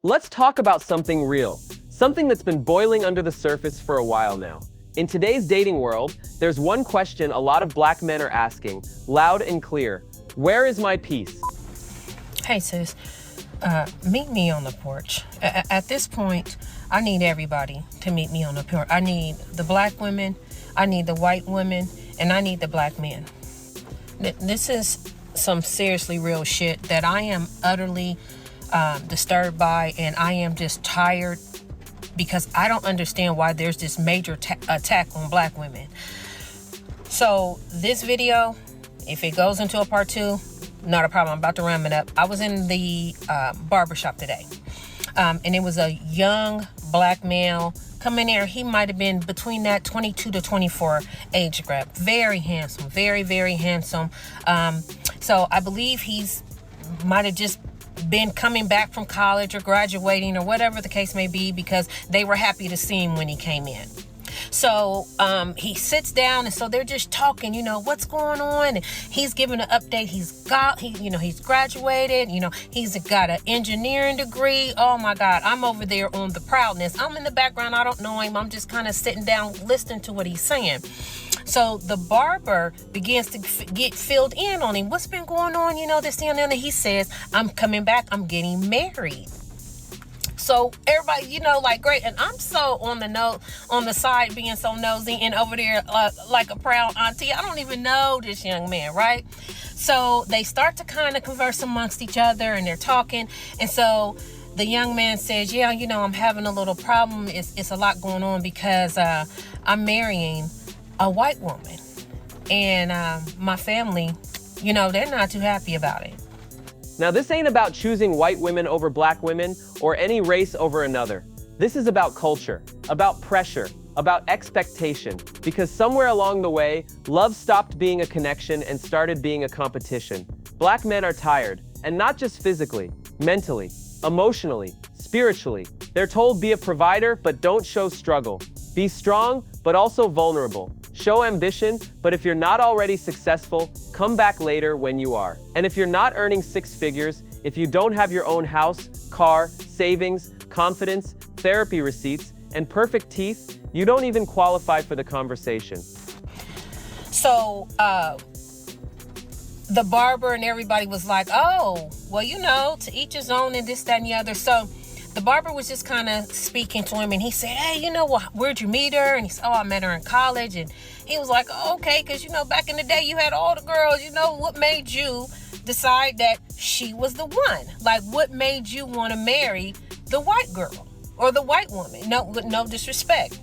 Let's talk about something real, something that's been boiling under the surface for a while now. In today's dating world, there's one question a lot of black men are asking, loud and clear. Where is my peace? Hey sis, meet me on the porch. At this point, I need everybody to meet me on the porch. I need the black women, I need the white women, and I need the black men. This is some seriously real shit that I am utterly disturbed by, and I am just tired because I don't understand why there's this major attack on black women. So this video, if it goes into a part 2, not a problem. I'm about to ram it up. I was in the barbershop today, and it was a young black male come in there. He might have been between that 22 to 24 age group. Very handsome, very, very handsome. So I believe he's might have just been coming back from college or graduating or whatever the case may be, because they were happy to see him when he came in. So he sits down, and so they're just talking, what's going on? And he's giving an update. He's graduated, he's got an engineering degree. Oh my God, I'm over there on the proudness. I'm in the background. I don't know him. I'm just kind of sitting down, listening to what he's saying. So the barber begins to get filled in on him. What's been going on? This thing, and he says, I'm coming back. I'm getting married. So everybody, great. And I'm so on the side being so nosy and over there like a proud auntie. I don't even know this young man, right? So they start to kind of converse amongst each other, and they're talking. And so the young man says, yeah, I'm having a little problem. It's a lot going on because I'm marrying a white woman. And my family, they're not too happy about it. Now, this ain't about choosing white women over black women or any race over another. This is about culture, about pressure, about expectation, because somewhere along the way, love stopped being a connection and started being a competition. Black men are tired, and not just physically, mentally, emotionally, spiritually. They're told be a provider, but don't show struggle. Be strong, but also vulnerable. Show ambition, but if you're not already successful, come back later when you are. And if you're not earning 6 figures, if you don't have your own house, car, savings, confidence, therapy receipts, and perfect teeth, you don't even qualify for the conversation. So, the barber and everybody was like, oh, well, to each his own and this, that, and the other. So the barber was just kind of speaking to him, and he said, hey, where'd you meet her? And he said, oh, I met her in college. And he was like, oh, okay, because, back in the day, you had all the girls. What made you decide that she was the one? Like, what made you want to marry the white girl or the white woman? No, with no disrespect.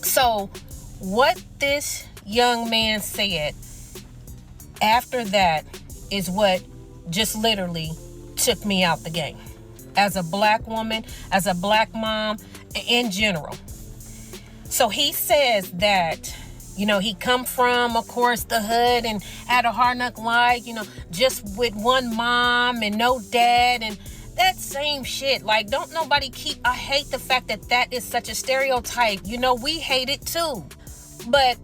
So what this young man said after that is what just literally took me out the game. As a black woman, as a black mom, in general. So he says that, he come from, of course, the hood and had a hard knock life, just with one mom and no dad, and that same shit. Like, don't nobody I hate the fact that is such a stereotype. We hate it too. But,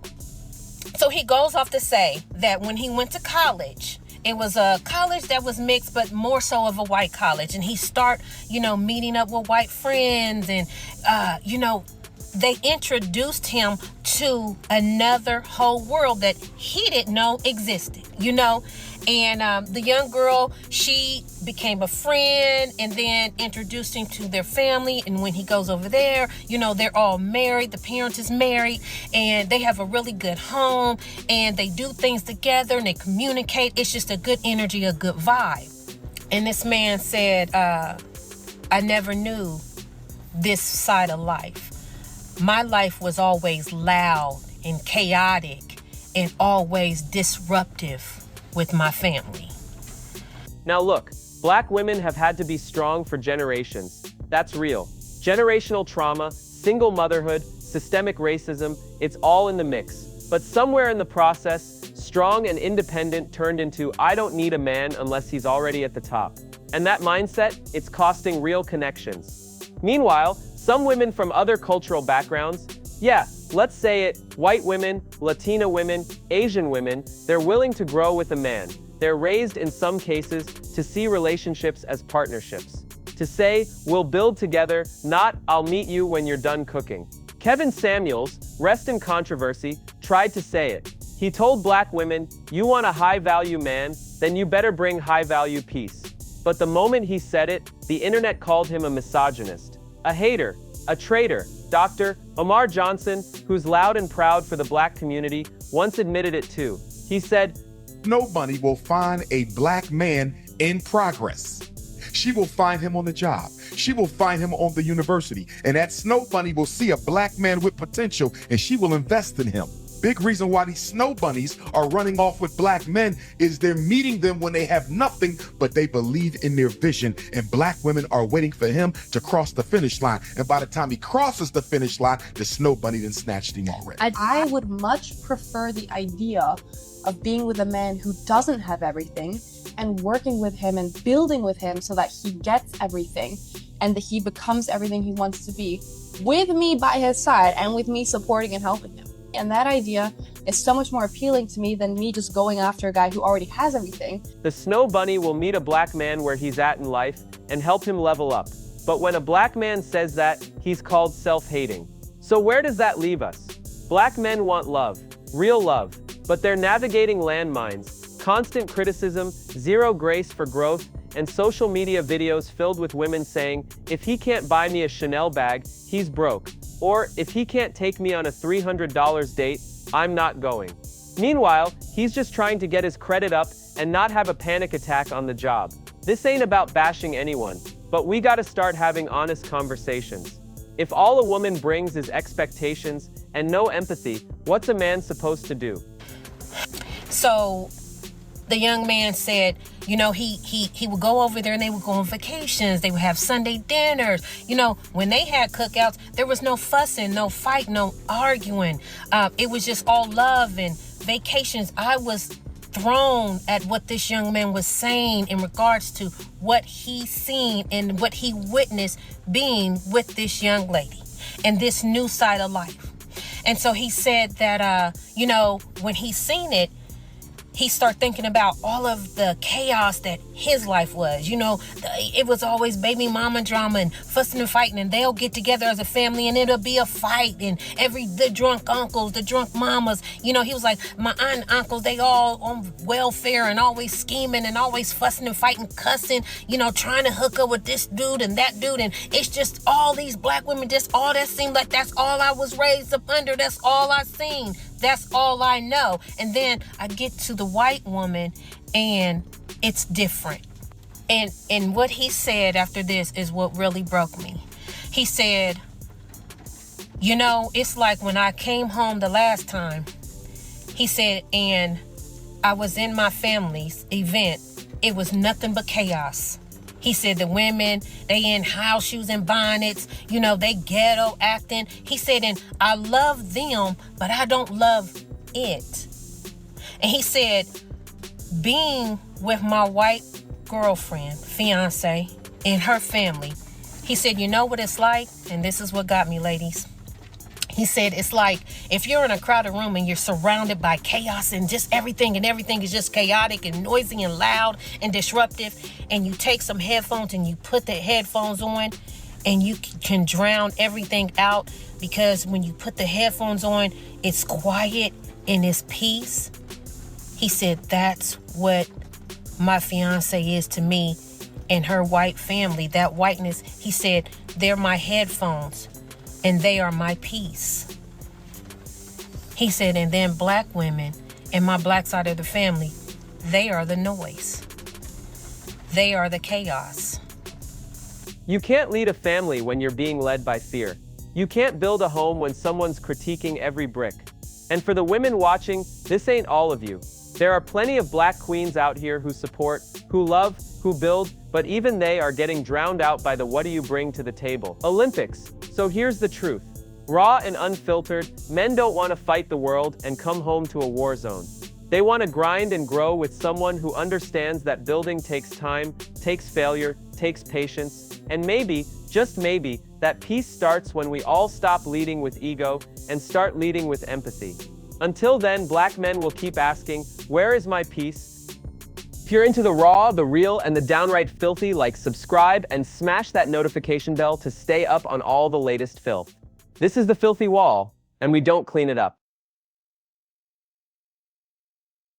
so he goes off to say that when he went to college, it was a college that was mixed, but more so of a white college. And he start, meeting up with white friends. And, they introduced him to another whole world that he didn't know existed, And the young girl, she became a friend and then introduced him to their family. And when he goes over there, they're all married. The parents is married, and they have a really good home, and they do things together and they communicate. It's just a good energy, a good vibe. And this man said, I never knew this side of life. My life was always loud and chaotic and always disruptive with my family. Now look, black women have had to be strong for generations. That's real. Generational trauma, single motherhood, systemic racism, it's all in the mix. But somewhere in the process, strong and independent turned into I don't need a man unless he's already at the top. And that mindset, it's costing real connections. Meanwhile, some women from other cultural backgrounds, let's say it, white women, Latina women, Asian women, they're willing to grow with a man. They're raised in some cases to see relationships as partnerships. to say, "We'll build together," not "I'll meet you when you're done cooking." Kevin Samuels, rest in controversy, tried to say it. He told black women, "You want a high-value man, then you better bring high-value peace." But the moment he said it, the internet called him a misogynist, a hater, a traitor. Dr. Omar Johnson, who's loud and proud for the black community, once admitted it too. He said, "Snow Bunny will find a black man in progress. She will find him on the job. She will find him on the university. And that Snow Bunny will see a black man with potential and she will invest in him." Big reason why these snow bunnies are running off with black men is they're meeting them when they have nothing, but they believe in their vision. And black women are waiting for him to cross the finish line. And by the time he crosses the finish line, the snow bunny then snatched him already. I would much prefer the idea of being with a man who doesn't have everything and working with him and building with him so that he gets everything and that he becomes everything he wants to be, with me by his side and with me supporting and helping him. And that idea is so much more appealing to me than me just going after a guy who already has everything. The snow bunny will meet a black man where he's at in life and help him level up. But when a black man says that, he's called self-hating. So where does that leave us? Black men want love, real love, but they're navigating landmines, constant criticism, zero grace for growth, and social media videos filled with women saying, "If he can't buy me a Chanel bag, he's broke." Or, "If he can't take me on a $300 date, I'm not going." Meanwhile, he's just trying to get his credit up and not have a panic attack on the job. This ain't about bashing anyone, but we gotta start having honest conversations. If all a woman brings is expectations and no empathy, what's a man supposed to do? So the young man said, you know, he would go over there and they would go on vacations. They would have Sunday dinners. You know, when they had cookouts, there was no fussing, no fight, no arguing. It was just all love and vacations. I was thrown at what this young man was saying in regards to what he seen and what he witnessed being with this young lady and this new side of life. And so he said that, you know, when he seen it, he started thinking about all of the chaos that his life was. You know, it was always baby mama drama and fussing and fighting, and they'll get together as a family and it'll be a fight, and the drunk uncles, the drunk mamas, you know, he was like, my aunt and uncles, they all on welfare and always scheming and always fussing and fighting, cussing, you know, trying to hook up with this dude and that dude. And it's just all these black women, just all that seemed like that's all I was raised up under. That's all I seen. That's all I know. And then I get to the white woman and it's different. And what he said after this is what really broke me. He said, you know, it's like when I came home the last time, he said, and I was in my family's event, it was nothing but chaos. He said the women, they in house shoes and bonnets, you know, they ghetto acting. He said, and I love them, but I don't love it. And he said, being with my white girlfriend, fiance, and her family, he said, you know what it's like? And this is what got me, ladies. He said, it's like if you're in a crowded room and you're surrounded by chaos and just everything, and everything is just chaotic and noisy and loud and disruptive, and you take some headphones and you put the headphones on and you can drown everything out, because when you put the headphones on, it's quiet and it's peace. He said, that's what my fiance is to me and her white family. That whiteness, he said, they're my headphones and they are my peace. He said, and then black women and my black side of the family, they are the noise. They are the chaos. You can't lead a family when you're being led by fear. You can't build a home when someone's critiquing every brick. And for the women watching, this ain't all of you. There are plenty of black queens out here who support, who love, who build, but even they are getting drowned out by the what do you bring to the table Olympics. So here's the truth. Raw and unfiltered, men don't want to fight the world and come home to a war zone. They want to grind and grow with someone who understands that building takes time, takes failure, takes patience, and maybe, just maybe, that peace starts when we all stop leading with ego and start leading with empathy. Until then, black men will keep asking, where is my peace? you're into the raw, the real, and the downright filthy, like subscribe and smash that notification bell to stay up on all the latest filth. This is the Filthy Wall, and we don't clean it up.